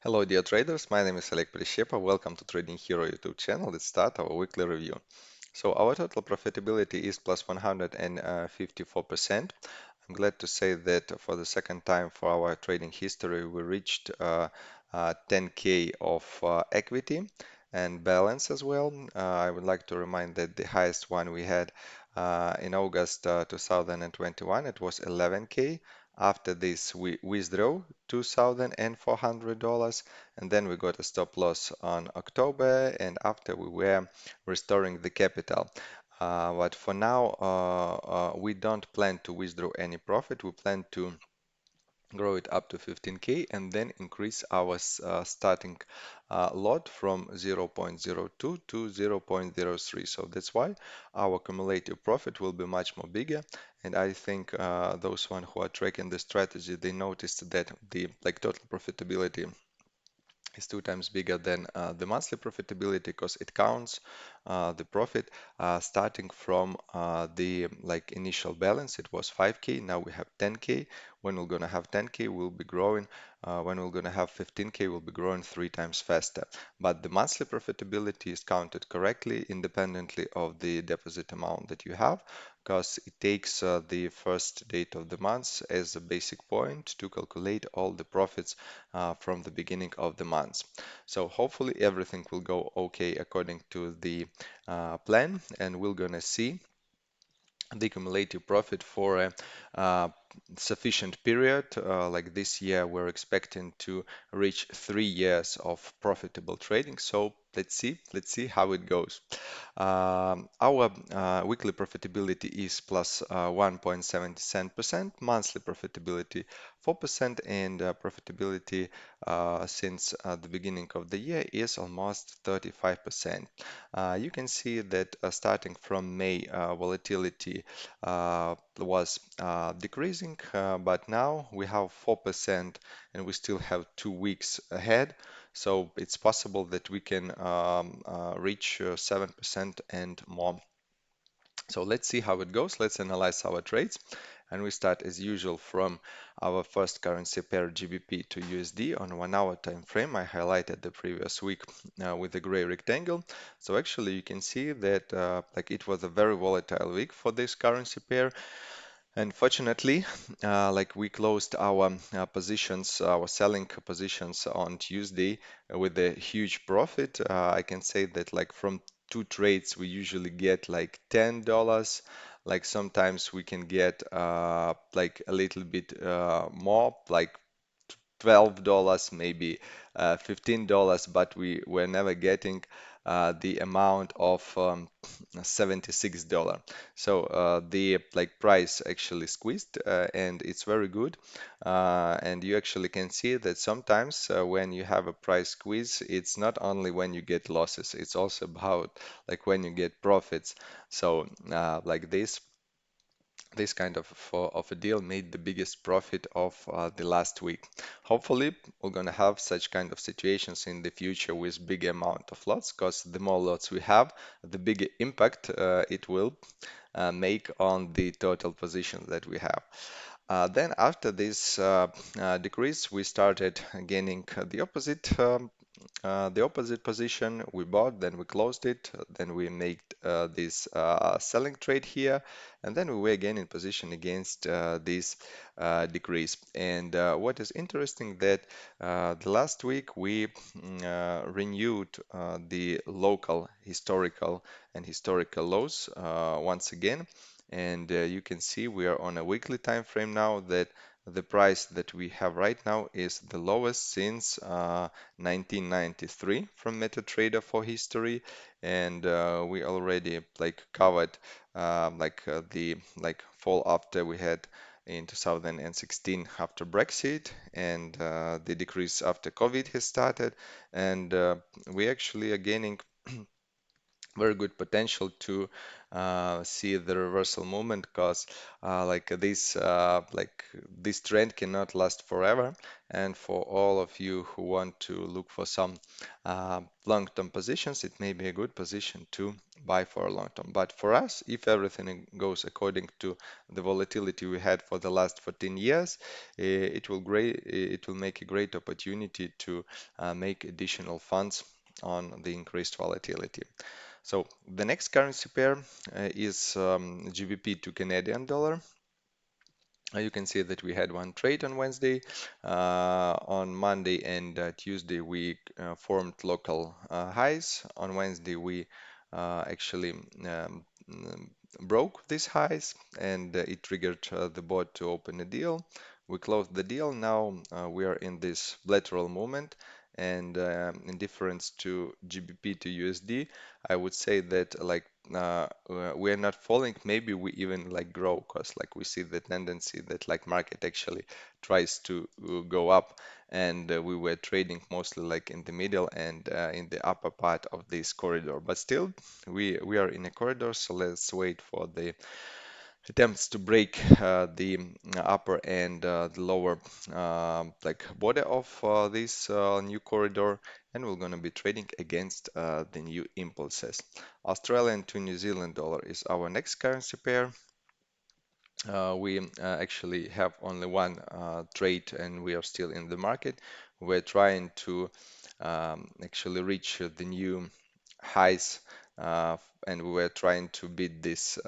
Hello, dear traders. My name is Oleg Prishepa. Welcome to Trading Hero YouTube channel. Let's start our weekly review. So our total profitability is plus 154%. I'm glad to say that for the second time for our trading history, we reached 10K of equity and balance as well. I would like to remind that the highest one we had in August 2021, it was 11K. After this, we withdrew $2,400 and then we got a stop loss on October, and after we were restoring the capital. But for now, we don't plan to withdraw any profit. We plan to grow it up to 15K and then increase our starting lot from 0.02 to 0.03. So that's why our cumulative profit will be much more bigger. And I think those one who are tracking the strategy, they noticed that the total profitability is two times bigger than the monthly profitability because it counts the profit starting from the initial balance. It was 5K, now we have 10K. When we're gonna have 10K, we'll be growing. When we're gonna have 15K, we'll be growing three times faster. But the monthly profitability is counted correctly, independently of the deposit amount that you have, because it takes the first date of the month as a basic point to calculate all the profits from the beginning of the month. So hopefully everything will go okay according to the plan, and we're gonna see the cumulative profit for a sufficient period. Like this year, we're expecting to reach 3 years of profitable trading. So let's see how it goes. Our weekly profitability is plus 1.77%, monthly profitability 4%, and profitability since the beginning of the year is almost 35%. You can see that starting from May, volatility was decreasing, but now we have 4% and we still have 2 weeks ahead. So it's possible that we can reach 7% and more. So let's see how it goes. Let's analyze our trades. And we start as usual from our first currency pair GBP to USD on 1 hour time frame. I highlighted the previous week with a gray rectangle. So actually you can see that it was a very volatile week for this currency pair. And fortunately, we closed our positions, our selling positions on Tuesday with a huge profit. I can say that from two trades, we usually get like $10. Like sometimes we can get a little bit more, like $12, maybe $15, but we were never getting the amount of $76. So the price actually squeezed and it's very good. And you actually can see that sometimes when you have a price squeeze, it's not only when you get losses, it's also about when you get profits. So like this kind of a deal made the biggest profit of the last week. Hopefully, we're gonna have such kind of situations in the future with big amount of lots, because the more lots we have, the bigger impact it will make on the total positions that we have. Then after this decrease, we started gaining the opposite position. We bought, then we closed it, then we made this selling trade here, and then we were again in position against this decrease. And what is interesting that the last week we renewed the local historical lows once again. And you can see we are on a weekly time frame now that the price that we have right now is the lowest since 1993 from MetaTrader for history, and we already covered the fall after we had in 2016 after Brexit, and the decrease after COVID has started, and we actually are gaining very good potential to see the reversal movement because this trend cannot last forever. And for all of you who want to look for some long-term positions, it may be a good position to buy for a long term. But for us, if everything goes according to the volatility we had for the last 14 years, it will make a great opportunity to make additional funds on the increased volatility. So the next currency pair is GBP to Canadian dollar. You can see that we had one trade on Wednesday. On Monday and Tuesday, we formed local highs. On Wednesday, we actually broke these highs and it triggered the bot to open a deal. We closed the deal. Now we are in this lateral movement. And in difference to GBP to USD, I would say that we are not falling. Maybe we even like grow because like we see the tendency that like market actually tries to go up, and we were trading mostly like in the middle and in the upper part of this corridor. But still, we are in a corridor, so let's wait for the attempts to break the upper and the lower like border of this new corridor, and we're going to be trading against the new impulses. Australian to New Zealand dollar is our next currency pair. We actually have only one trade and we are still in the market. We're trying to actually reach the new highs, and we were trying to beat this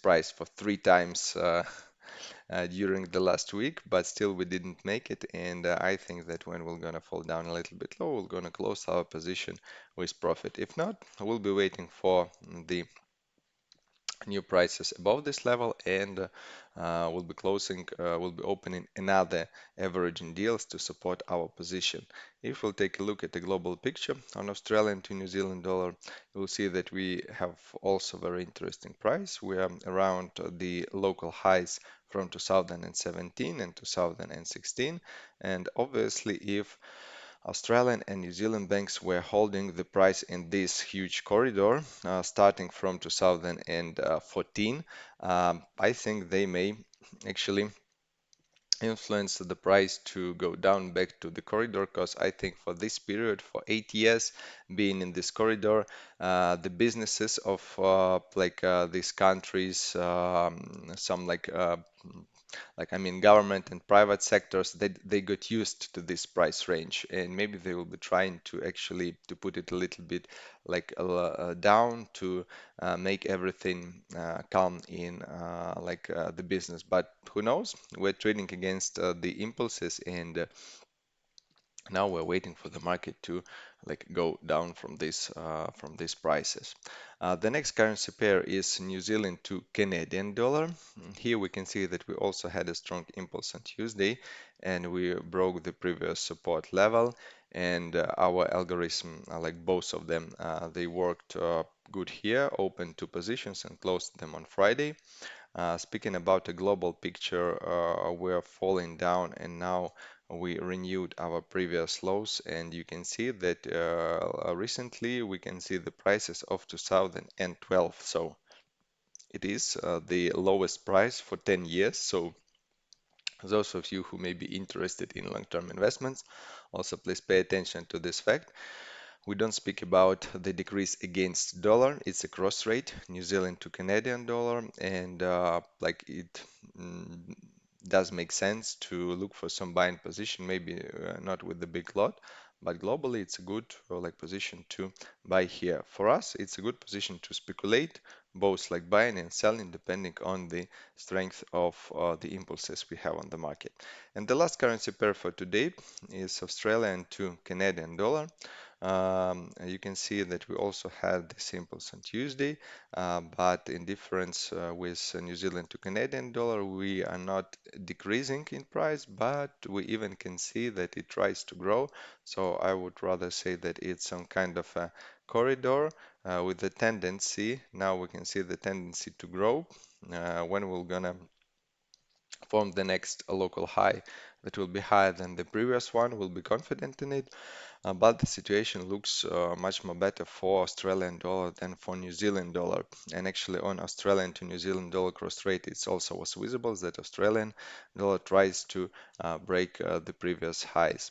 price for three times during the last week, but still we didn't make it. And I think that when we're gonna fall down a little bit low, we're gonna close our position with profit. If not, we'll be waiting for the new prices above this level, and we'll be opening another averaging deals to support our position. If we'll take a look at the global picture on Australian to New Zealand dollar, you'll see that we have also very interesting price. We are around the local highs from 2017 and 2016, and obviously if Australian and New Zealand banks were holding the price in this huge corridor starting from 2014. I think they may actually influence the price to go down back to the corridor because I think for this period, for 8 years, being in this corridor, the businesses of these countries, some like I mean government and private sectors, they got used to this price range, and maybe they will be trying to actually to put it a little bit down to make everything calm in the business. But who knows? We're trading against the impulses, and now we're waiting for the market to like go down from these prices. The next currency pair is New Zealand to Canadian dollar. Here we can see that we also had a strong impulse on Tuesday, and we broke the previous support level. And our algorithm, like both of them, they worked good here, opened two positions and closed them on Friday. Speaking about the global picture, we're falling down, and now we renewed our previous lows, and you can see that recently we can see the prices of 2012. So it is the lowest price for 10 years. So those of you who may be interested in long-term investments, also please pay attention to this fact. We don't speak about the decrease against dollar. It's a cross rate, New Zealand to Canadian dollar, and it mm, does make sense to look for some buying position, maybe not with the big lot, but globally it's a good position to buy here. For us, it's a good position to speculate, both like buying and selling, depending on the strength of the impulses we have on the market. And the last currency pair for today is Australian to Canadian dollar. You can see that we also had the impulse on Tuesday, but in difference with New Zealand to Canadian dollar, we are not decreasing in price, but we even can see that it tries to grow. So I would rather say that it's some kind of a corridor with the tendency. Now we can see the tendency to grow. When we're gonna form the next local high, It will be higher than the previous one, we'll be confident in it. But the situation looks much more better for Australian dollar than for New Zealand dollar. And actually, on Australian to New Zealand dollar cross rate, it's also was visible that Australian dollar tries to break the previous highs.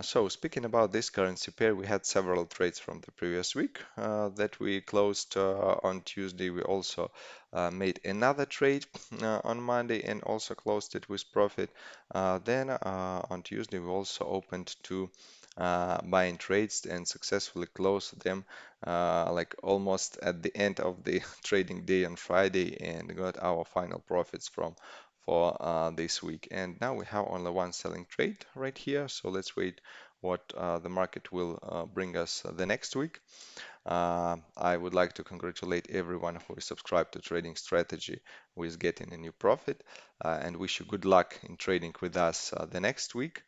So speaking about this currency pair, we had several trades from the previous week that we closed on Tuesday. We also made another trade on Monday and also closed it with profit. Then on Tuesday, we also opened two buying trades and successfully closed them like almost at the end of the trading day on Friday and got our final profits from for this week. And now we have only one selling trade right here. So let's wait what the market will bring us the next week. I would like to congratulate everyone who is subscribed to Trading Strategy who is getting a new profit and wish you good luck in trading with us the next week.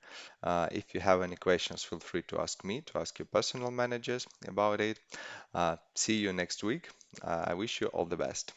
If you have any questions, feel free to ask me, to ask your personal managers about it. See you next week. I wish you all the best.